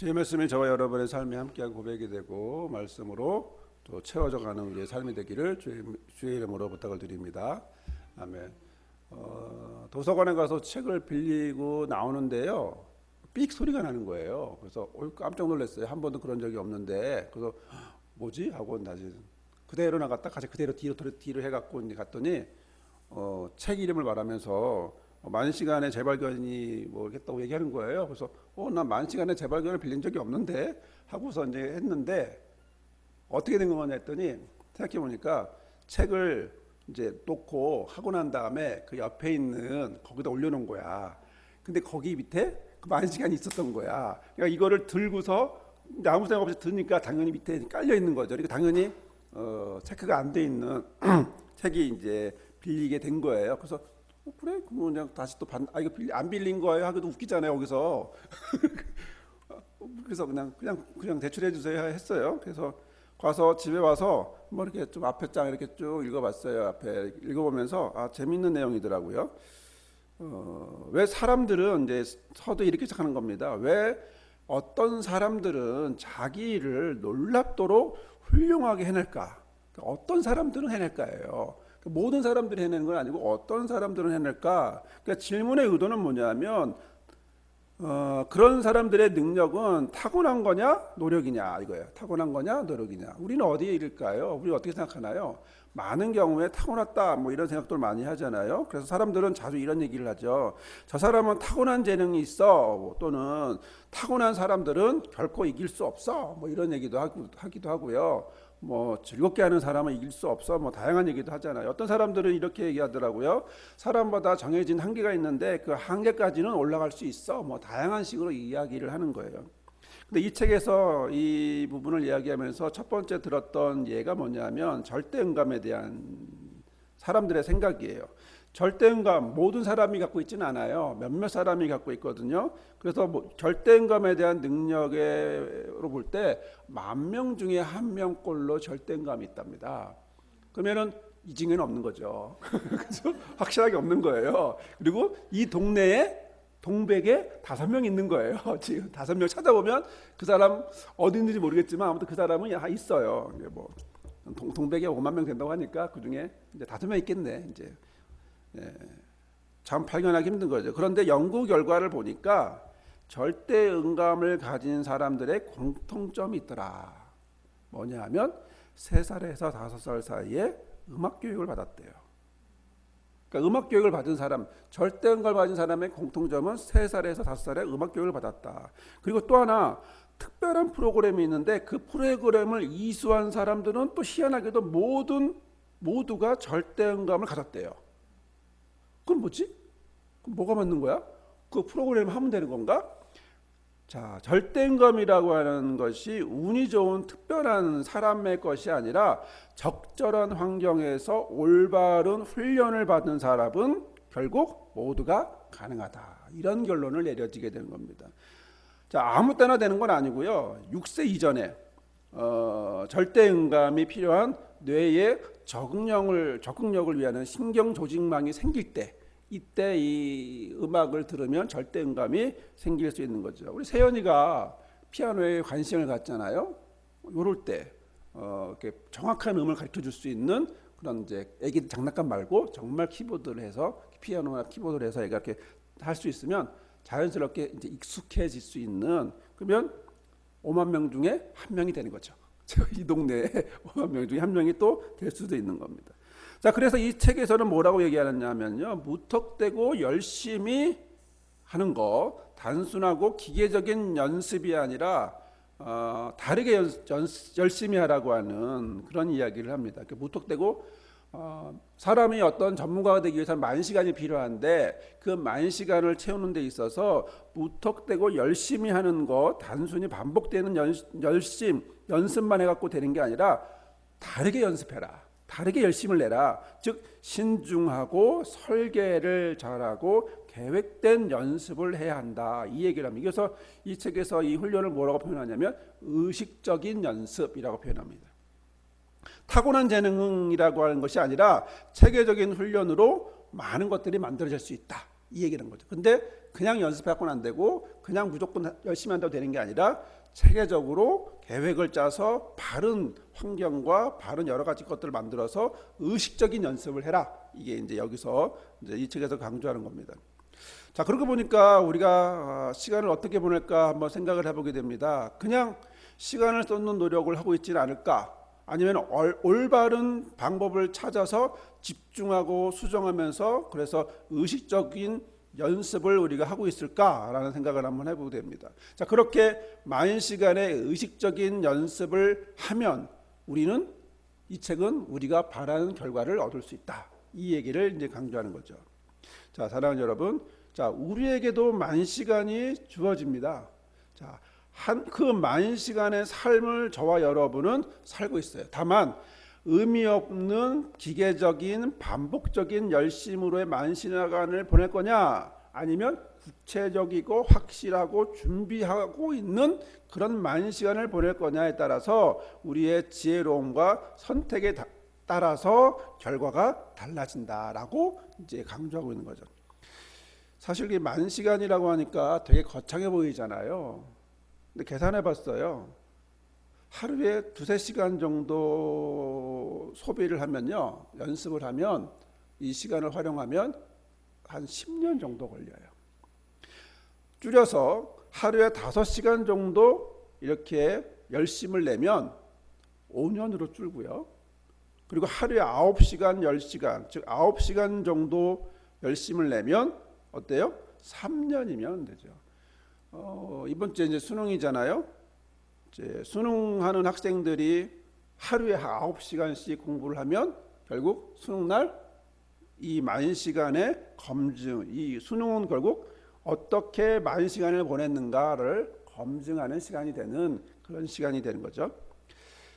주의 말씀이 저와 여러분의 삶에 함께한 고백이 되고 말씀으로 또 채워져가는 우리의 삶이 되기를 주의 이름으로 부탁을 드립니다. 아멘. 도서관에 가서 책을 빌리고 나오는데요, 삑 소리가 나는 거예요. 그래서 깜짝 놀랐어요. 한 번도 그런 적이 없는데, 그래서 뭐지 하고 다시 그대로 나갔다 다시 그대로 뒤로 해갖고 이제 갔더니 책 이름을 말하면서 만시간의 재발견이 뭐 했다고 얘기하는 거예요. 그래서 나 만시간의 재발견을 빌린 적이 없는데 하고서 이제 했는데 어떻게 된 거냐 했더니 생각해 보니까 책을 이제 놓고 하고 난 다음에 그 옆에 있는 거기다 올려놓은 거야. 근데 거기 밑에 그 만시간이 있었던 거야. 그러니까 이거를 들고서 아무 생각 없이 드니까 당연히 밑에 깔려 있는 거죠. 그러니까 당연히 체크가 안 돼 있는 책이 이제 빌리게 된 거예요. 그래서 그래? 그냥 다시 또 이거 안 빌린 거예요? 하기도 웃기잖아요, 거기서. 그래서 그냥 대출해 주세요 했어요. 그래서 가서 집에 와서 뭐 이렇게 좀 앞에 장 이렇게 쭉 읽어봤어요. 앞에 읽어보면서 재밌는 내용이더라고요. 왜 사람들은 이제 서도 이렇게 시작하는 겁니다. 왜 어떤 사람들은 자기 일을 놀랍도록 훌륭하게 해낼까? 어떤 사람들은 해낼까예요. 모든 사람들이 해내는 건 아니고 어떤 사람들은 해낼까? 그러니까 질문의 의도는 뭐냐면 그런 사람들의 능력은 타고난 거냐 노력이냐 이거예요. 타고난 거냐 노력이냐. 우리는 어디에 이를까요? 우리 어떻게 생각하나요? 많은 경우에 타고났다 뭐 이런 생각들 많이 하잖아요. 그래서 사람들은 자주 이런 얘기를 하죠. 저 사람은 타고난 재능이 있어, 또는 타고난 사람들은 결코 이길 수 없어, 뭐 이런 얘기도 하기도 하고요. 뭐 즐겁게 하는 사람은 이길 수 없어, 뭐 다양한 얘기도 하잖아요. 어떤 사람들은 이렇게 얘기하더라고요. 사람마다 정해진 한계가 있는데 그 한계까지는 올라갈 수 있어, 뭐 다양한 식으로 이야기를 하는 거예요. 근데 이 책에서 이 부분을 이야기하면서 첫 번째 들었던 예가 뭐냐면 절대음감에 대한 사람들의 생각이에요. 절대음감 모든 사람이 갖고 있지는 않아요. 몇몇 사람이 갖고 있거든요. 그래서 절대음감에 대한 능력으로 볼 때 10,000명 중에 1명꼴로 절대음감이 있답니다. 그러면은 이 중에는 없는 거죠. 그렇죠? 확실하게 없는 거예요. 그리고 이 동네에 동백에 5명 있는 거예요. 지금 5명 찾아보면 그 사람 어디 있는지 모르겠지만 아무튼 그 사람은 있어요. 뭐 동백에 5만 명 된다고 하니까 그 중에 이제 5명 있겠네. 이제 참 발견하기 힘든 거죠. 그런데 연구 결과를 보니까 절대음감을 가진 사람들의 공통점이 있더라. 뭐냐 하면 3살에서 5살 사이에 음악 교육을 받았대요. 그러니까 음악 교육을 받은 사람, 절대음감을 가진 사람의 공통점은 3살에서 5살에 음악 교육을 받았다. 그리고 또 하나 특별한 프로그램이 있는데 그 프로그램을 이수한 사람들은 또 희한하게도 모두가 절대음감을 가졌대요. 그럼 뭐지? 그럼 뭐가 맞는 거야? 그 프로그램 하면 되는 건가? 자, 절대음감이라고 하는 것이 운이 좋은 특별한 사람의 것이 아니라 적절한 환경에서 올바른 훈련을 받은 사람은 결국 모두가 가능하다. 이런 결론을 내려지게 되는 겁니다. 자, 아무 때나 되는 건 아니고요. 6세 이전에 절대음감이 필요한 뇌의 적응력을 위한 신경 조직망이 생길 때, 이때 이 음악을 들으면 절대음감이 생길 수 있는 거죠. 우리 세연이가 피아노에 관심을 갖잖아요. 이럴 때 이렇게 정확한 음을 가르쳐 줄 수 있는 그런 이제 애기 장난감 말고 정말 키보드를 해서 피아노나 키보드를 해서 애가 이렇게 할 수 있으면 자연스럽게 이제 익숙해질 수 있는, 그러면 5만 명 중에 1명이 되는 거죠. 이 동네에 5만 명 중에 1명이 또 될 수도 있는 겁니다. 자, 그래서 이 책에서는 뭐라고 얘기하느냐면요, 무턱대고 열심히 하는 거, 단순하고 기계적인 연습이 아니라 다르게 열심히 하라고 하는 그런 이야기를 합니다. 무턱대고 사람이 어떤 전문가가 되기 위해서는 10,000시간이 필요한데 그 10,000시간을 채우는 데 있어서 무턱대고 열심히 하는 거, 단순히 반복되는 연습만 해갖고 되는 게 아니라 다르게 연습해라. 다르게 열심을 내라. 즉 신중하고 설계를 잘하고 계획된 연습을 해야 한다. 이 얘기를 합니다. 그래서 이 책에서 이 훈련을 뭐라고 표현하냐면 의식적인 연습이라고 표현합니다. 타고난 재능이라고 하는 것이 아니라 체계적인 훈련으로 많은 것들이 만들어질 수 있다. 이 얘기는 거죠. 근데 그냥 연습해갖고는 안 되고 그냥 무조건 열심히 한다고 되는 게 아니라 체계적으로 계획을 짜서 바른 환경과 바른 여러 가지 것들을 만들어서 의식적인 연습을 해라. 이게 이제 여기서 이제 이 책에서 강조하는 겁니다. 자, 그러고 보니까 우리가 시간을 어떻게 보낼까 한번 생각을 해보게 됩니다. 그냥 시간을 쏟는 노력을 하고 있지는 않을까? 아니면 올바른 방법을 찾아서 집중하고 수정하면서 그래서 의식적인 연습을 우리가 하고 있을까라는 생각을 한번 해보게 됩니다. 자, 그렇게 많은 시간의 의식적인 연습을 하면 우리는 이 책은 우리가 바라는 결과를 얻을 수 있다. 이 얘기를 이제 강조하는 거죠. 자, 사랑하는 여러분, 자, 우리에게도 만 시간이 주어집니다. 자, 그 만 시간의 삶을 저와 여러분은 살고 있어요. 다만 의미 없는 기계적인 반복적인 열심으로의 만 시간을 보낼 거냐, 아니면 구체적이고 확실하고 준비하고 있는 그런 만 시간을 보낼 거냐에 따라서 우리의 지혜로움과 선택에 따라서 결과가 달라진다라고 이제 강조하고 있는 거죠. 사실 이 만 시간이라고 하니까 되게 거창해 보이잖아요. 근데 계산해 봤어요. 하루에 2-3시간 정도 소비를 하면요, 연습을 하면 이 시간을 활용하면 한 10년 정도 걸려요. 줄여서 하루에 5시간 정도 이렇게 열심을 내면 5년으로 줄고요. 그리고 하루에 9시간, 10시간, 즉 9시간 정도 열심을 내면 어때요? 3년이면 되죠. 이번 주에 이제 수능이잖아요. 이제 수능하는 학생들이 하루에 9시간씩 공부를 하면 결국 수능날 이 만 시간의 검증, 이 수능은 결국 어떻게 만 시간을 보냈는가를 검증하는 시간이 되는 그런 시간이 되는 거죠.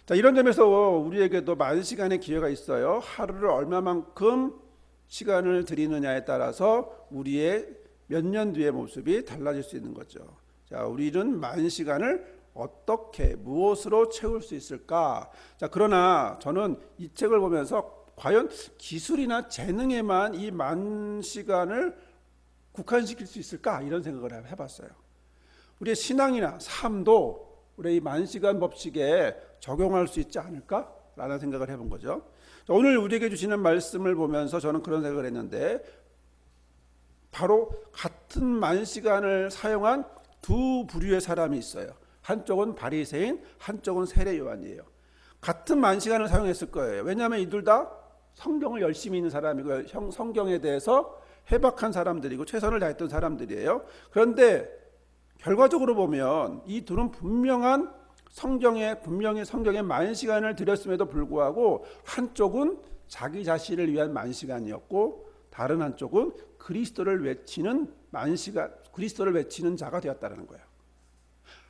자, 이런 점에서 우리에게도 만 시간의 기회가 있어요. 하루를 얼마만큼 시간을 드리느냐에 따라서 우리의 몇 년 뒤의 모습이 달라질 수 있는 거죠. 자, 우리는 만 시간을 어떻게 무엇으로 채울 수 있을까? 자, 그러나 저는 이 책을 보면서 과연 기술이나 재능에만 이 만 시간을 국한시킬 수 있을까? 이런 생각을 해봤어요. 우리의 신앙이나 삶도 우리 이 만 시간 법칙에 적용할 수 있지 않을까라는 생각을 해본 거죠. 오늘 우리에게 주시는 말씀을 보면서 저는 그런 생각을 했는데, 바로 같은 만 시간을 사용한 두 부류의 사람이 있어요. 한쪽은 바리새인, 한쪽은 세례 요한이에요. 같은 만 시간을 사용했을 거예요. 왜냐하면 이들 다 성경을 열심히 읽는 사람이고 성경에 대해서 해박한 사람들이고 최선을 다했던 사람들이에요. 그런데 결과적으로 보면 이 둘은 분명히 성경에 만 시간을 들였음에도 불구하고 한쪽은 자기 자신을 위한 만 시간이었고 다른 한쪽은 그리스도를 외치는 그리스도를 외치는 자가 되었다는 거예요.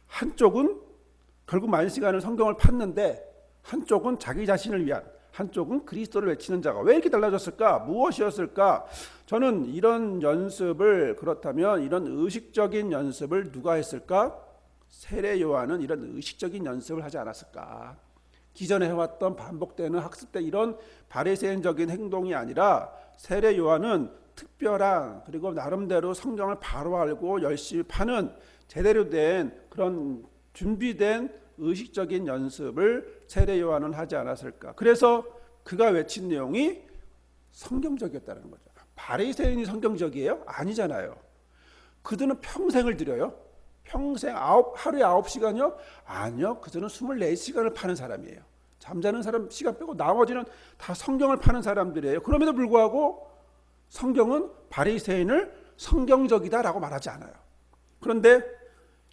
한쪽은 결국 만 시간을 성경을 팠는데 한쪽은 자기 자신을 위한, 한쪽은 그리스도를 외치는 자가. 왜 이렇게 달라졌을까? 무엇이었을까? 저는 이런 연습을, 그렇다면 이런 의식적인 연습을 누가 했을까? 세례 요한은 이런 의식적인 연습을 하지 않았을까? 기존에 해왔던 반복되는 학습 때 이런 바리새인적인 행동이 아니라 세례 요한은 특별한, 그리고 나름대로 성경을 바로 알고 열심히 파는 제대로 된 그런 준비된 의식적인 연습을 세례 요한은 하지 않았을까? 그래서 그가 외친 내용이 성경적이었다는 거죠. 바리새인이 성경적이에요? 아니잖아요. 그들은 평생을 들여요. 평생 하루에 9시간이요? 아니요. 그들은 24시간을 파는 사람이에요. 잠자는 사람 시간 빼고 나머지는 다 성경을 파는 사람들이에요. 그럼에도 불구하고 성경은 바리새인을 성경적이다라고 말하지 않아요. 그런데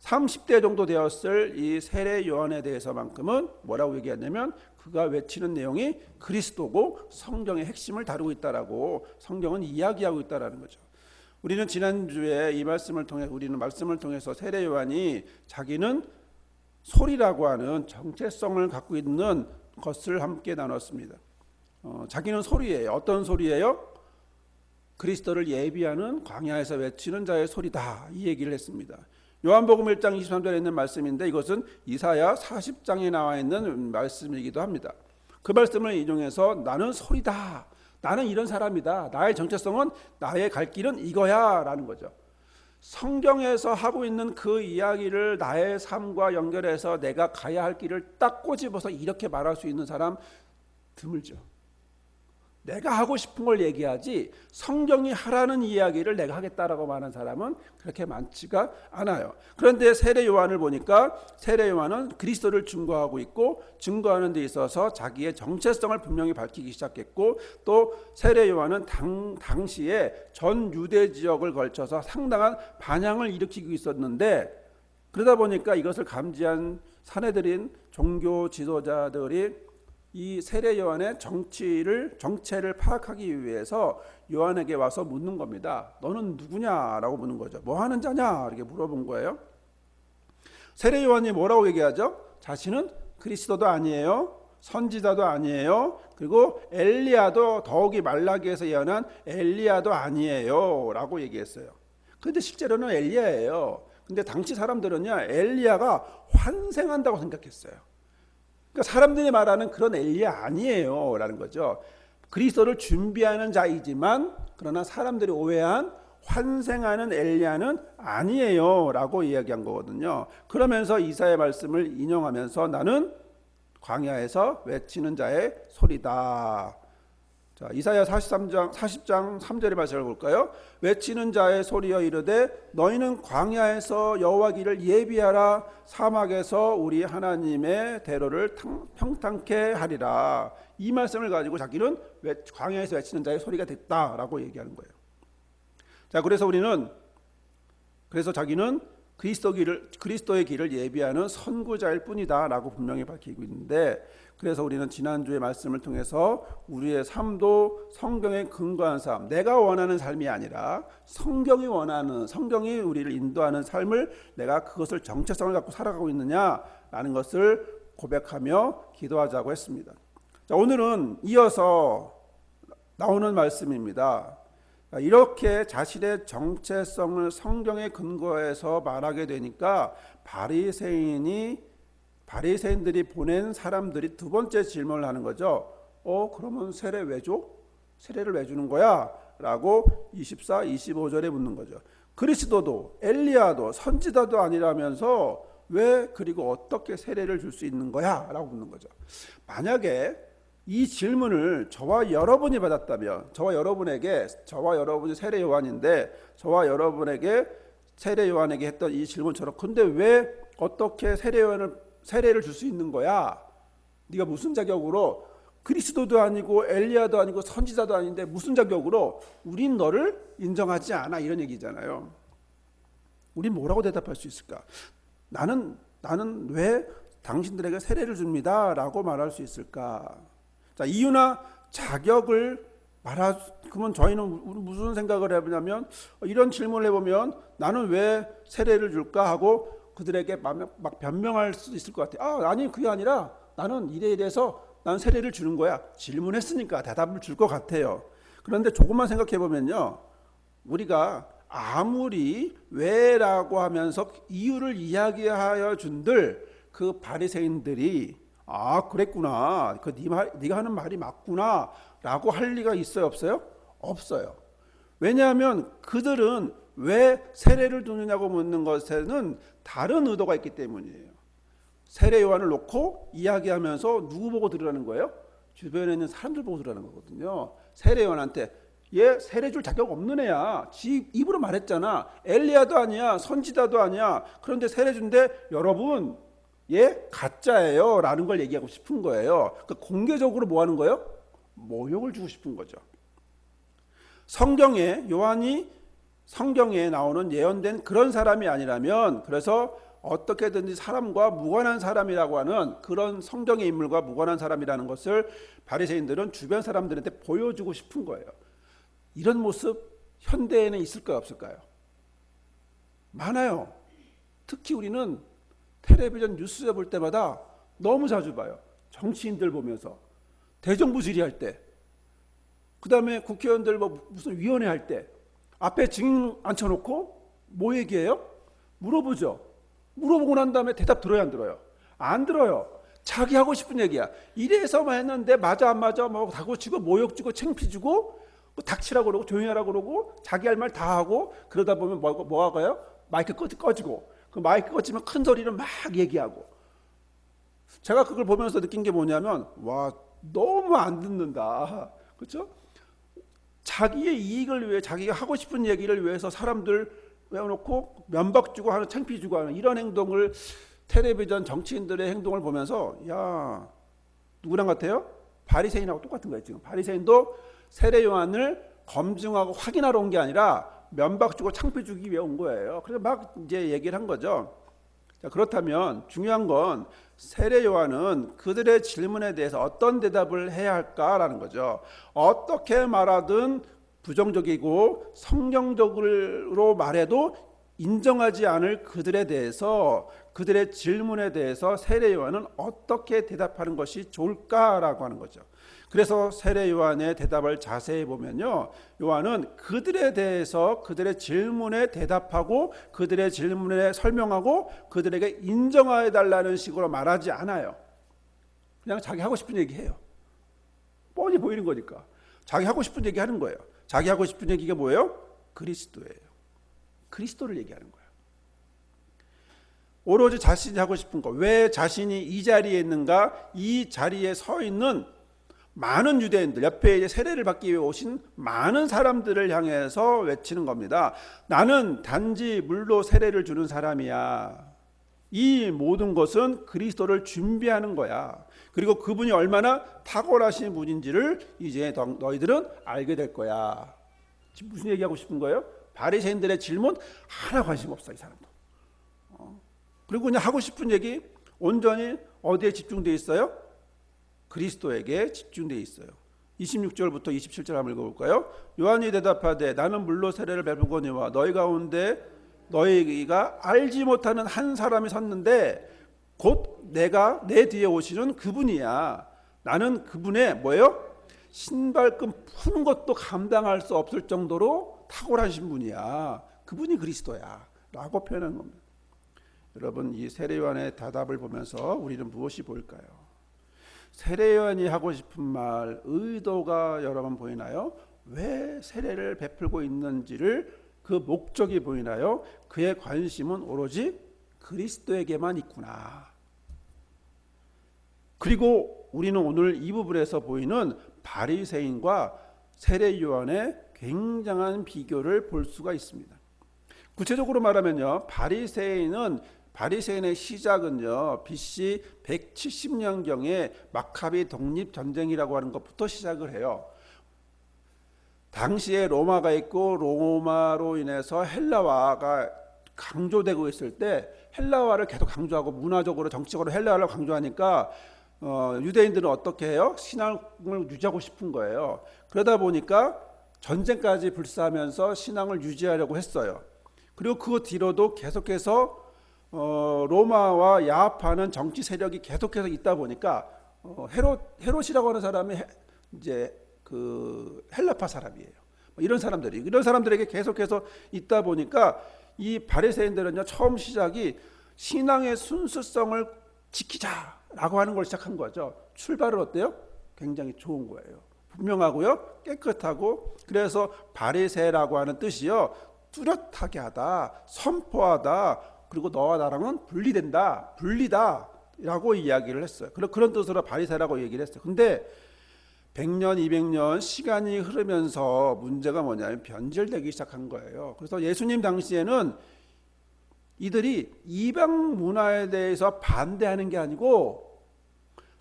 30대 정도 되었을 이 세례 요한에 대해서만큼은 뭐라고 얘기하냐면 그가 외치는 내용이 그리스도고 성경의 핵심을 다루고 있다라고 성경은 이야기하고 있다라는 거죠. 우리는 지난주에 우리는 말씀을 통해서 세례 요한이 자기는 소리라고 하는 정체성을 갖고 있는 것을 함께 나눴습니다. 자기는 소리예요. 어떤 소리예요? 그리스도를 예비하는 광야에서 외치는 자의 소리다. 이 얘기를 했습니다. 요한복음 1장 23절에 있는 말씀인데 이것은 이사야 40장에 나와 있는 말씀이기도 합니다. 그 말씀을 인용해서 나는 소리다. 나는 이런 사람이다. 나의 정체성은 나의 갈 길은 이거야 라는 거죠. 성경에서 하고 있는 그 이야기를 나의 삶과 연결해서 내가 가야 할 길을 딱 꼬집어서 이렇게 말할 수 있는 사람 드물죠. 내가 하고 싶은 걸 얘기하지 성경이 하라는 이야기를 내가 하겠다라고 말하는 사람은 그렇게 많지가 않아요. 그런데 세례 요한을 보니까 세례 요한은 그리스도를 증거하고 있고 증거하는 데 있어서 자기의 정체성을 분명히 밝히기 시작했고 또 세례 요한은 당시에 전 유대 지역을 걸쳐서 상당한 반향을 일으키고 있었는데 그러다 보니까 이것을 감지한 사내들인 종교 지도자들이 이 세례 요한의 정체를 파악하기 위해서 요한에게 와서 묻는 겁니다. 너는 누구냐라고 묻는 거죠. 뭐 하는 자냐 이렇게 물어본 거예요. 세례 요한이 뭐라고 얘기하죠? 자신은 그리스도도 아니에요. 선지자도 아니에요. 그리고 엘리야도 더욱이 말라기에서 예언한 엘리야도 아니에요 라고 얘기했어요. 그런데 실제로는 엘리야예요. 근데 당시 사람들은요 엘리야가 환생한다고 생각했어요. 그러니까 사람들이 말하는 그런 엘리야 아니에요 라는 거죠. 그리스도를 준비하는 자이지만 그러나 사람들이 오해한 환생하는 엘리야는 아니에요 라고 이야기한 거거든요. 그러면서 이사야의 말씀을 인용하면서 나는 광야에서 외치는 자의 소리다. 자, 이사야 40장 3절의 말씀을 볼까요? 외치는 자의 소리여 이르되 너희는 광야에서 여호와 길을 예비하라. 사막에서 우리 하나님의 대로를 평탄케 하리라. 이 말씀을 가지고 자기는 광야에서 외치는 자의 소리가 됐다라고 얘기하는 거예요. 자, 그래서 자기는 그리스도의 길을 예비하는 선구자일 뿐이다라고 분명히 밝히고 있는데, 그래서 우리는 지난주의 말씀을 통해서 우리의 삶도 성경에 근거한 삶, 내가 원하는 삶이 아니라 성경이 우리를 인도하는 삶을 내가 그것을 정체성을 갖고 살아가고 있느냐라는 것을 고백하며 기도하자고 했습니다. 자, 오늘은 이어서 나오는 말씀입니다. 이렇게 자신의 정체성을 성경에 근거해서 말하게 되니까 바리새인들이 보낸 사람들이 두 번째 질문을 하는 거죠. 그러면 세례 왜 줘? 세례를 왜 주는 거야? 라고 24, 25절에 묻는 거죠. 그리스도도 엘리야도 선지자도 아니라면서 왜 그리고 어떻게 세례를 줄 수 있는 거야? 라고 묻는 거죠. 만약에 이 질문을 저와 여러분이 받았다면, 저와 여러분이 세례 요한인데 저와 여러분에게 세례 요한에게 했던 이 질문처럼, 근데 왜 어떻게 세례를 줄 수 있는 거야? 네가 무슨 자격으로, 그리스도도 아니고 엘리야도 아니고 선지자도 아닌데 무슨 자격으로 우린 너를 인정하지 않아, 이런 얘기잖아요. 우린 뭐라고 대답할 수 있을까? 나는 왜 당신들에게 세례를 줍니다 라고 말할 수 있을까? 자, 이유나 자격을 그러면 저희는 무슨 생각을 해보냐면, 이런 질문을 해보면 나는 왜 세례를 줄까 하고 그들에게 막 변명할 수도 있을 것 같아요. 아니 그게 아니라 나는 이래서 나는 세례를 주는 거야. 질문했으니까 대답을 줄 것 같아요. 그런데 조금만 생각해 보면요, 우리가 아무리 왜라고 하면서 이유를 이야기하여 준들 그 바리새인들이 그랬구나, 네가 하는 말이 맞구나 라고 할 리가 있어요, 없어요? 없어요. 왜냐하면 그들은 왜 세례를 주느냐고 묻는 것에는 다른 의도가 있기 때문이에요. 세례 요한을 놓고 이야기하면서 누구 보고 들으라는 거예요? 주변에 있는 사람들 보고 들으라는 거거든요. 세례 요한한테 얘 세례 줄 자격 없는 애야. 지 입으로 말했잖아. 엘리야도 아니야, 선지자도 아니야. 그런데 세례 준대. 여러분, 얘 가짜예요 라는 걸 얘기하고 싶은 거예요. 그러니까 공개적으로 뭐 하는 거예요? 모욕을 주고 싶은 거죠. 성경에 나오는 예언된 그런 사람이 아니라면, 그래서 어떻게든지 사람과 무관한 사람이라고 하는 그런 성경의 인물과 무관한 사람이라는 것을 바리새인들은 주변 사람들한테 보여주고 싶은 거예요. 이런 모습 현대에는 있을까요, 없을까요? 많아요. 특히 우리는 텔레비전 뉴스에 볼 때마다 너무 자주 봐요. 정치인들 보면서 대정부 질의할 때, 그 다음에 국회의원들 무슨 위원회 할 때 앞에 증인 앉혀놓고 뭐 얘기해요? 물어보죠. 물어보고 난 다음에 대답 들어요, 안 들어요? 안 들어요. 자기 하고 싶은 얘기야. 이래서만 했는데 맞아 안 맞아 뭐 다고치고 모욕 주고 창피 주고 뭐 닥치라고 그러고 조용히 하라고 그러고 자기 할 말 다 하고 그러다 보면 뭐가 가요? 마이크 꺼지고 그 마이크 꺼지면 큰 소리로 막 얘기하고. 제가 그걸 보면서 느낀 게 뭐냐면 와 너무 안 듣는다. 그렇죠? 자기의 이익을 위해 자기가 하고 싶은 얘기를 위해서 사람들 외워놓고 면박 주고 하는 창피 주고 하는 이런 행동을 텔레비전 정치인들의 행동을 보면서 야 누구랑 같아요? 바리새인하고 똑같은 거예요. 지금 바리새인도 세례 요한을 검증하고 확인하러 온 게 아니라 면박 주고 창피 주기 위해 온 거예요. 그래서 막 이제 얘기를 한 거죠. 자, 그렇다면 중요한 건 세례 요한은 그들의 질문에 대해서 어떤 대답을 해야 할까라는 거죠. 어떻게 말하든 부정적이고 성경적으로 말해도 인정하지 않을 그들에 대해서 그들의 질문에 대해서 세례 요한은 어떻게 대답하는 것이 좋을까라고 하는 거죠. 그래서 세례 요한의 대답을 자세히 보면요, 요한은 그들에 대해서 그들의 질문에 대답하고 그들의 질문에 설명하고 그들에게 인정해 달라는 식으로 말하지 않아요. 그냥 자기 하고 싶은 얘기해요. 뻔히 보이는 거니까 자기 하고 싶은 얘기 하는 거예요. 자기 하고 싶은 얘기가 뭐예요? 그리스도예요. 그리스도를 얘기하는 거예요. 오로지 자신이 하고 싶은 거. 왜 자신이 이 자리에 있는가? 이 자리에 서 있는 많은 유대인들, 옆에 이제 세례를 받기 위해 오신 많은 사람들을 향해서 외치는 겁니다. 나는 단지 물로 세례를 주는 사람이야. 이 모든 것은 그리스도를 준비하는 거야. 그리고 그분이 얼마나 탁월하신 분인지를 이제 너희들은 알게 될 거야. 지금 무슨 얘기하고 싶은 거예요? 바리새인들의 질문 하나 관심 없어 이 사람도. 그리고 그냥 하고 싶은 얘기 온전히 어디에 집중되어 있어요? 그리스도에게 집중되어 있어요. 26절부터 27절 한번 읽어볼까요? 요한이 대답하되 나는 물로 세례를 베푸거니와 너희 가운데 너희가 알지 못하는 한 사람이 섰는데 곧 내가 내 뒤에 오시는 그분이야. 나는 그분의 뭐예요? 신발끈 푸는 것도 감당할 수 없을 정도로 탁월하신 분이야. 그분이 그리스도야 라고 표현한 겁니다. 여러분, 이 세례 요한의 대답을 보면서 우리는 무엇이 보일까요? 세례 요한이 하고 싶은 말, 의도가 여러분 보이나요? 왜 세례를 베풀고 있는지를 그 목적이 보이나요? 그의 관심은 오로지 그리스도에게만 있구나. 그리고 우리는 오늘 이 부분에서 보이는 바리새인과 세례 요한의 굉장한 비교를 볼 수가 있습니다. 구체적으로 말하면요, 바리새인의 시작은요, BC 170년경에 마카비 독립전쟁이라고 하는 것부터 시작을 해요. 당시에 로마가 있고 로마로 인해서 헬라화가 강조되고 있을 때 헬라화를 계속 강조하고 문화적으로 정치적으로 헬라화를 강조하니까 유대인들은 어떻게 해요? 신앙을 유지하고 싶은 거예요. 그러다 보니까 전쟁까지 불사하면서 신앙을 유지하려고 했어요. 그리고 그 뒤로도 계속해서 로마와 야합하는 정치 세력이 계속해서 있다 보니까 헤롯이라고 하는 사람이 이제 그 헬라파 사람이에요. 이런 사람들에게 계속해서 있다 보니까 이 바리새인들은요, 처음 시작이 신앙의 순수성을 지키자라고 하는 걸 시작한 거죠. 출발은 어때요? 굉장히 좋은 거예요. 분명하고요, 깨끗하고. 그래서 바리새라고 하는 뜻이요, 뚜렷하게 하다, 선포하다, 그리고 너와 나랑은 분리다라고 이야기를 했어요. 그런 뜻으로 바리새라고 얘기를 했어요. 근데 100년, 200년 시간이 흐르면서 문제가 뭐냐면 변질되기 시작한 거예요. 그래서 예수님 당시에는 이들이 이방 문화에 대해서 반대하는 게 아니고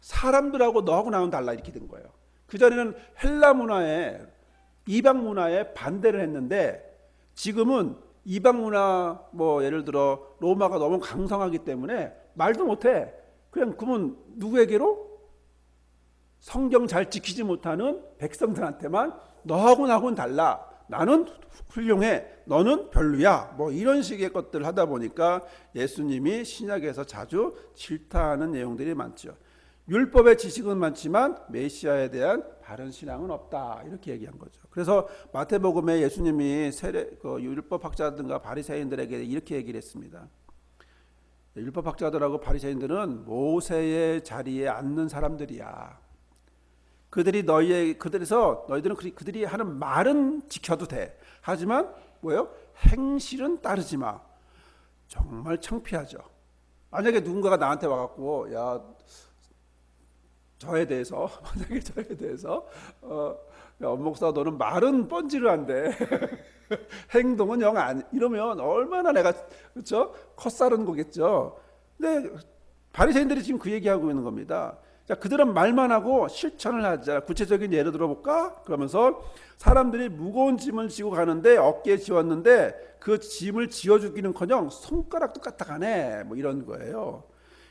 사람들하고 너하고 나하고는 달라 이렇게 된 거예요. 그전에는 헬라 문화에, 이방 문화에 반대를 했는데 지금은 이방 문화, 뭐 예를 들어 로마가 너무 강성하기 때문에 말도 못해. 그러면 누구에게로? 성경 잘 지키지 못하는 백성들한테만 너하고 나하고는 달라. 나는 훌륭해. 너는 별로야. 뭐 이런 식의 것들을 하다 보니까 예수님이 신약에서 자주 질타하는 내용들이 많죠. 율법의 지식은 많지만 메시아에 대한 바른 신앙은 없다. 이렇게 얘기한 거죠. 그래서 마태복음에 예수님이 율법 학자든가 바리새인들에게 이렇게 얘기를 했습니다. 율법학자들하고 바리새인들은 모세의 자리에 앉는 사람들이야. 그들에서 너희들은 그들이 하는 말은 지켜도 돼. 하지만 뭐예요? 행실은 따르지 마. 정말 창피하죠. 만약에 누군가가 나한테 와갖고 야 저에 대해서 야, 엄목사 너는 말은 뻔지를 한데 행동은 영 안 이러면 얼마나 내가 그렇죠? 컷사른 거겠죠. 근데 바리새인들이 지금 그 얘기하고 있는 겁니다. 자, 그들은 말만 하고 실천을 하자. 구체적인 예를 들어볼까? 그러면서 사람들이 무거운 짐을 지고 가는데 어깨에 지웠는데 그 짐을 지어주기는커녕 손가락도 까딱하네. 뭐 이런 거예요.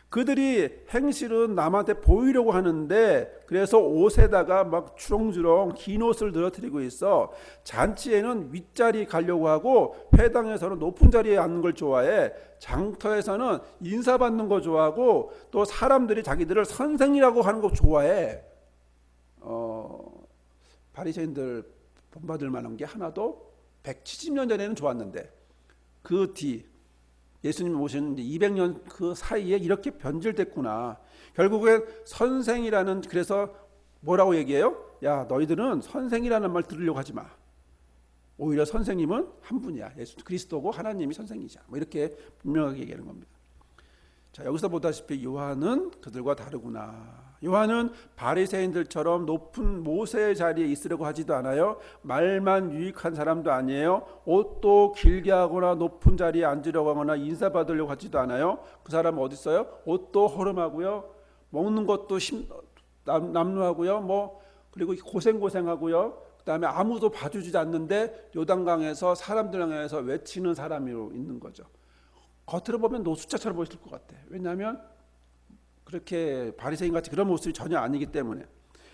그들이 행실은 남한테 보이려고 하는데 그래서 옷에다가 막 주렁주렁 긴 옷을 늘어뜨리고 있어. 잔치에는 윗자리 가려고 하고 회당에서는 높은 자리에 앉는 걸 좋아해. 장터에서는 인사받는 거 좋아하고 또 사람들이 자기들을 선생이라고 하는 거 좋아해. 바리새인들 본받을 만한 게 하나도 170년 전에는 좋았는데 그 뒤 예수님 오신 200년 그 사이에 이렇게 변질됐구나. 결국엔 선생이라는 그래서 뭐라고 얘기해요? 야 너희들은 선생이라는 말 들으려고 하지 마. 오히려 선생님은 한 분이야. 예수 그리스도고 하나님이 선생이자. 뭐 이렇게 분명하게 얘기하는 겁니다. 자 여기서 보다시피 요한은 그들과 다르구나. 요한은 바리새인들처럼 높은 모세의 자리에 있으려고 하지도 않아요. 말만 유익한 사람도 아니에요. 옷도 길게 하거나 높은 자리에 앉으려고 하거나 인사받으려고 하지도 않아요. 그 사람은 어디 있어요? 옷도 허름하고요. 먹는 것도 남루하고요. 뭐 그리고 고생하고요. 그다음에 아무도 봐주지 않는데 요단강에서 사람들 향해서 외치는 사람으로 있는 거죠. 겉으로 보면 노숙자처럼 보일 것 같아. 왜냐하면 그렇게 바리새인 같이 그런 모습이 전혀 아니기 때문에.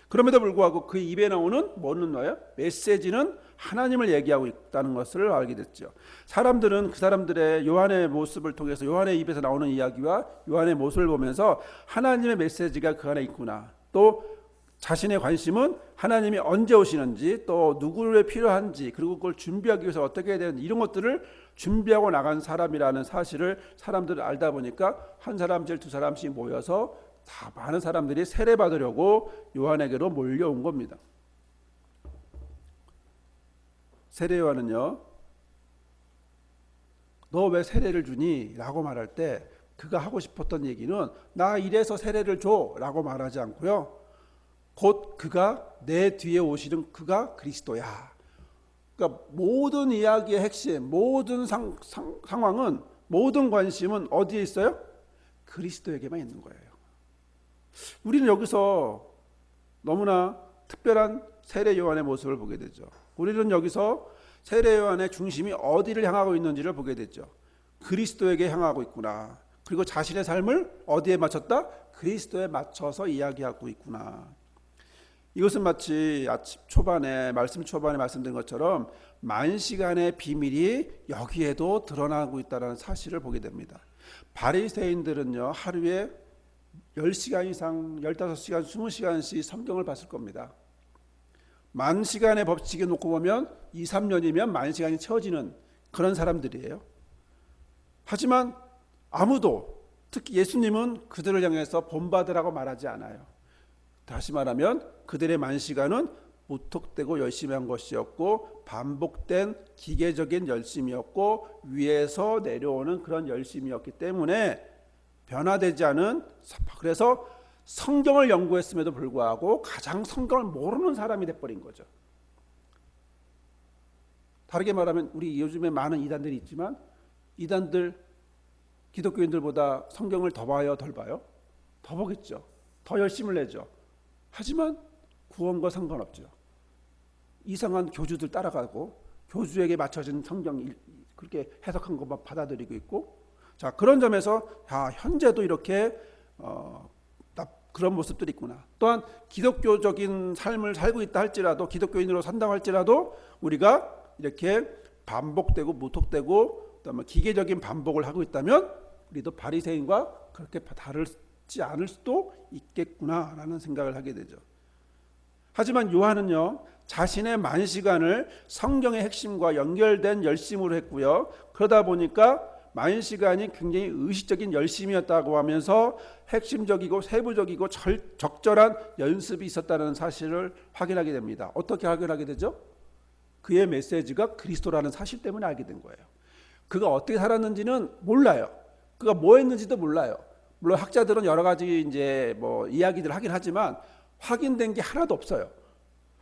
그럼에도 불구하고 그 입에 나오는 뭐는 뭐예요? 메시지는 하나님을 얘기하고 있다는 것을 알게 됐죠. 사람들은 그 사람들의 요한의 모습을 통해서 요한의 입에서 나오는 이야기와 요한의 모습을 보면서 하나님의 메시지가 그 안에 있구나. 또 자신의 관심은 하나님이 언제 오시는지 또 누구를 필요한지 그리고 그걸 준비하기 위해서 어떻게 해야 되는지 이런 것들을 준비하고 나간 사람이라는 사실을 사람들을 알다 보니까 한 사람씩 두 사람씩 모여서 다 많은 사람들이 세례받으려고 요한에게로 몰려온 겁니다. 세례 요한은요. 너 왜 세례를 주니? 라고 말할 때 그가 하고 싶었던 얘기는 나 이래서 세례를 줘 라고 말하지 않고요. 곧 그가 내 뒤에 오시는 그가 그리스도야. 그러니까 모든 이야기의 핵심, 모든 상황은 모든 관심은 어디에 있어요? 그리스도에게만 있는 거예요. 우리는 여기서 너무나 특별한 세례 요한의 모습을 보게 되죠. 우리는 여기서 세례 요한의 중심이 어디를 향하고 있는지를 보게 되죠. 그리스도에게 향하고 있구나. 그리고 자신의 삶을 어디에 맞췄다? 그리스도에 맞춰서 이야기하고 있구나. 이것은 마치 말씀 초반에 말씀드린 것처럼 만시간의 비밀이 여기에도 드러나고 있다는 사실을 보게 됩니다. 바리새인들은요 하루에 10시간 이상 15시간 20시간씩 성경을 봤을 겁니다. 만시간의 법칙에 놓고 보면 2, 3년이면 만시간이 채워지는 그런 사람들이에요. 하지만 아무도 특히 예수님은 그들을 향해서 본받으라고 말하지 않아요. 다시 말하면 그들의 만시간은 무턱대고 열심히 한 것이었고 반복된 기계적인 열심이었고 위에서 내려오는 그런 열심이었기 때문에 변화되지 않은, 그래서 성경을 연구했음에도 불구하고 가장 성경을 모르는 사람이 돼버린 거죠. 다르게 말하면 우리 요즘에 많은 이단들이 있지만 이단들 기독교인들보다 성경을 더 봐요, 덜 봐요? 더 보겠죠. 더 열심을 내죠. 하지만 구원과 상관없죠. 이상한 교주들 따라가고 교주에게 맞춰진 성경 그렇게 해석한 것만 받아들이고 있고, 자 그런 점에서 현재도 이렇게 그런 모습들이 있구나. 또한 기독교적인 삶을 살고 있다 할지라도, 기독교인으로 산다고 할지라도 우리가 이렇게 반복되고 무턱되고 그다음에 기계적인 반복을 하고 있다면 우리도 바리새인과 그렇게 다르지 않을 수도 있겠구나라는 생각을 하게 되죠. 하지만 요한은요, 자신의 만시간을 성경의 핵심과 연결된 열심으로 했고요. 그러다 보니까 만시간이 굉장히 의식적인 열심이었다고 하면서 핵심적이고 세부적이고 적절한 연습이 있었다는 사실을 확인하게 됩니다. 어떻게 확인하게 되죠? 그의 메시지가 그리스도라는 사실 때문에 알게 된 거예요. 그가 어떻게 살았는지는 몰라요. 그가 뭐 했는지도 몰라요. 물론 학자들은 여러 가지 이제 뭐 이야기들 하긴 하지만 확인된 게 하나도 없어요.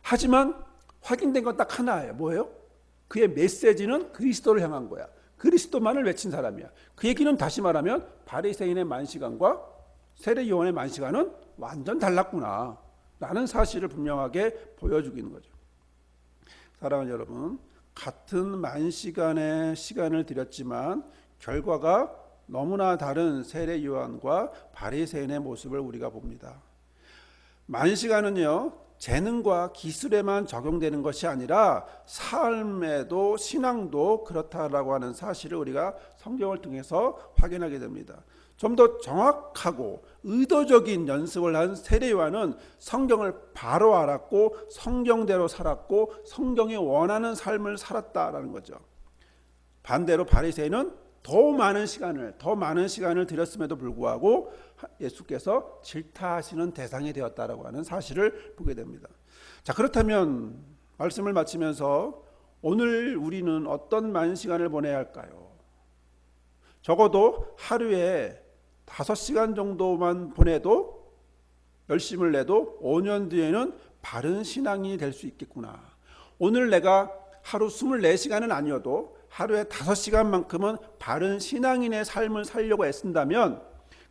하지만 확인된 건 딱 하나예요. 뭐예요? 그의 메시지는 그리스도를 향한 거야. 그리스도만을 외친 사람이야. 그 얘기는 다시 말하면 바리새인의 만시간과 세례 요한의 만시간은 완전 달랐구나 라는 사실을 분명하게 보여주고 있는 거죠. 사랑하는 여러분, 같은 만시간의 시간을 들였지만 결과가 너무나 다른 세례 요한과 바리새인의 모습을 우리가 봅니다. 만시간은요, 재능과 기술에만 적용되는 것이 아니라 삶에도 신앙도 그렇다라고 하는 사실을 우리가 성경을 통해서 확인하게 됩니다. 좀 더 정확하고 의도적인 연습을 한 세례 요한은 성경을 바로 알았고 성경대로 살았고 성경이 원하는 삶을 살았다라는 거죠. 반대로 바리새인은 더 많은 시간을 들였음에도 불구하고 예수께서 질타하시는 대상이 되었다라고 하는 사실을 보게 됩니다. 자, 그렇다면 말씀을 마치면서 오늘 우리는 어떤 만시간을 보내야 할까요? 적어도 하루에 5시간 정도만 보내도 열심을 내도 5년 뒤에는 바른 신앙이 될 수 있겠구나. 오늘 내가 하루 24시간은 아니어도 하루에 5시간만큼은 바른 신앙인의 삶을 살려고 애쓴다면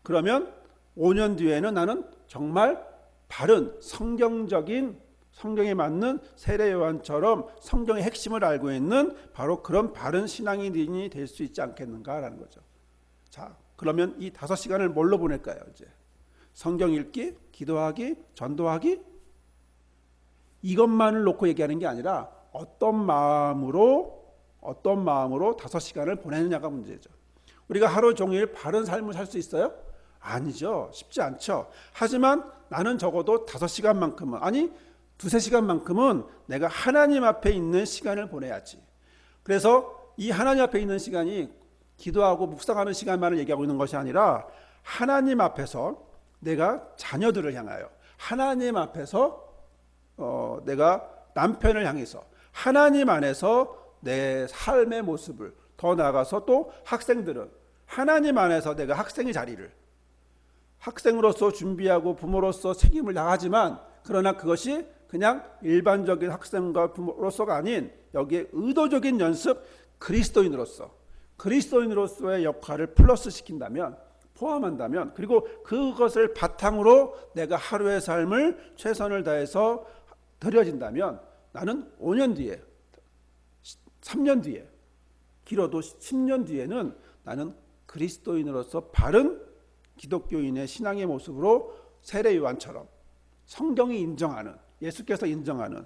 그러면 5년 뒤에는 나는 정말 바른 성경적인 성경에 맞는 세례 요한처럼 성경의 핵심을 알고 있는 바로 그런 바른 신앙인이 될 수 있지 않겠는가라는 거죠. 자, 그러면 이 5시간을 뭘로 보낼까요? 이제 성경 읽기, 기도하기, 전도하기 이것만을 놓고 얘기하는 게 아니라 어떤 마음으로 5시간을 보내느냐가 문제죠. 우리가 하루 종일 바른 삶을 살 수 있어요? 아니죠. 쉽지 않죠. 하지만 나는 적어도 5시간만큼은 아니 2-3시간만큼은 내가 하나님 앞에 있는 시간을 보내야지. 그래서 이 하나님 앞에 있는 시간이 기도하고 묵상하는 시간만을 얘기하고 있는 것이 아니라 하나님 앞에서 내가 자녀들을 향하여 하나님 앞에서 내가 남편을 향해서 하나님 안에서 내 삶의 모습을 더 나아가서 또 학생들은 하나님 안에서 내가 학생의 자리를 학생으로서 준비하고 부모로서 책임을 다하지만 그러나 그것이 그냥 일반적인 학생과 부모로서가 아닌 여기에 의도적인 연습 그리스도인으로서의 역할을 플러스 시킨다면 포함한다면 그리고 그것을 바탕으로 내가 하루의 삶을 최선을 다해서 드려진다면 나는 5년 뒤에 3년 뒤에 길어도 10년 뒤에는 나는 그리스도인으로서 바른 기독교인의 신앙의 모습으로 세례 요한처럼 성경이 인정하는 예수께서 인정하는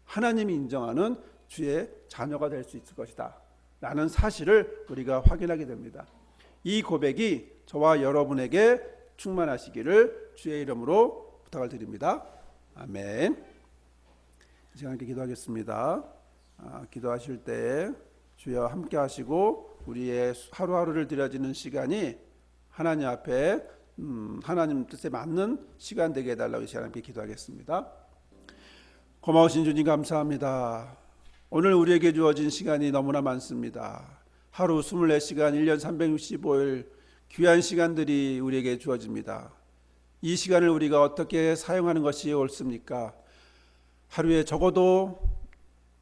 하나님이 인정하는 주의 자녀가 될 수 있을 것이다 라는 사실을 우리가 확인하게 됩니다. 이 고백이 저와 여러분에게 충만하시기를 주의 이름으로 부탁을 드립니다. 아멘. 이 시간 함께 기도하겠습니다. 기도하실 때 주여 함께 하시고 우리의 하루하루를 드려지는 시간이 하나님 앞에 하나님 뜻에 맞는 시간 되게 해달라고 이 시간 함께 기도하겠습니다. 고마우신 주님 감사합니다. 오늘 우리에게 주어진 시간이 너무나 많습니다. 하루 24시간 1년 365일 귀한 시간들이 우리에게 주어집니다. 이 시간을 우리가 어떻게 사용하는 것이 옳습니까? 하루에 적어도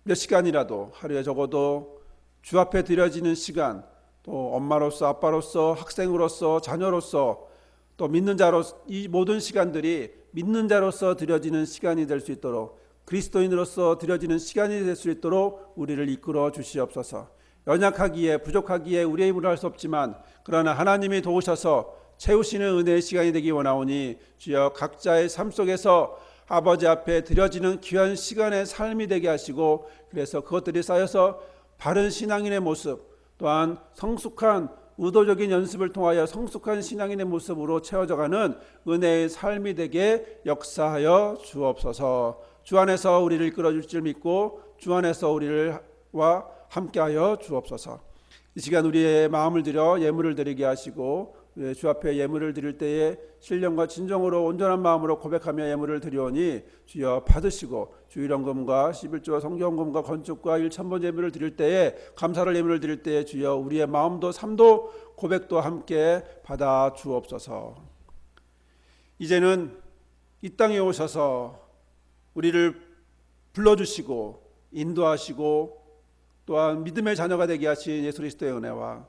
몇 시간이라도 하루에 적어도 주 앞에 드려지는 시간 또 엄마로서 아빠로서 학생으로서 자녀로서 또 믿는 자로서 이 모든 시간들이 믿는 자로서 드려지는 시간이 될 수 있도록 그리스도인으로서 드려지는 시간이 될 수 있도록 우리를 이끌어 주시옵소서. 연약하기에 부족하기에 우리의 힘으로 할 수 없지만 그러나 하나님이 도우셔서 채우시는 은혜의 시간이 되기 원하오니 주여 각자의 삶 속에서 아버지 앞에 드려지는 귀한 시간의 삶이 되게 하시고 그래서 그것들이 쌓여서 바른 신앙인의 모습 또한 성숙한 의도적인 연습을 통하여 성숙한 신앙인의 모습으로 채워져가는 은혜의 삶이 되게 역사하여 주옵소서. 주 안에서 우리를 이끌어 줄 줄 믿고 주 안에서 우리와 함께하여 주옵소서. 이 시간 우리의 마음을 들여 예물을 드리게 하시고 주 앞에 예물을 드릴 때에 신령과 진정으로 온전한 마음으로 고백하며 예물을 드리오니 주여 받으시고 주일헌금과 11조 성경금과 건축과 1,000번 예물을 드릴 때에 감사를 예물을 드릴 때에 주여 우리의 마음도 삶도 고백도 함께 받아 주옵소서. 이제는 이 땅에 오셔서 우리를 불러주시고 인도하시고 또한 믿음의 자녀가 되게 하신 예수 그리스도의 은혜와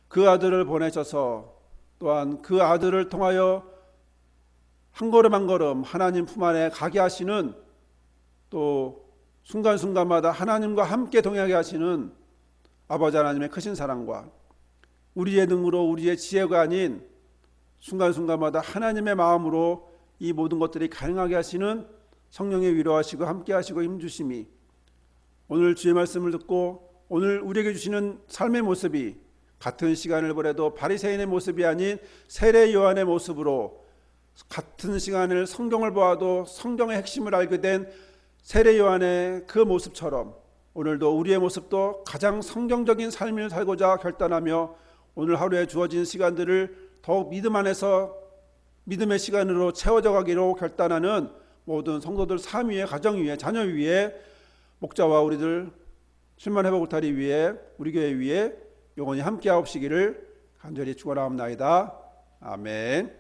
그 아들을 보내셔서 또한 그 아들을 통하여 한 걸음 한 걸음 하나님 품 안에 가게 하시는 또 순간순간마다 하나님과 함께 동행하게 하시는 아버지 하나님의 크신 사랑과 우리의 능으로 우리의 지혜가 아닌 순간순간마다 하나님의 마음으로 이 모든 것들이 가능하게 하시는 성령의 위로하시고 함께 하시고 힘주심이 오늘 주의 말씀을 듣고 오늘 우리에게 주시는 삶의 모습이 같은 시간을 보내도 바리새인의 모습이 아닌 세례 요한의 모습으로 같은 시간을 성경을 보아도 성경의 핵심을 알게 된 세례 요한의 그 모습처럼 오늘도 우리의 모습도 가장 성경적인 삶을 살고자 결단하며 오늘 하루에 주어진 시간들을 더욱 믿음 안에서 믿음의 시간으로 채워져 가기로 결단하는 모든 성도들 삶 위에 가정 위에 자녀 위에 목자와 우리들 신만 회복 울타리 위에 우리 교회 위에 영원히 함께 하옵시기를 간절히 축원하옵나이다. 아멘.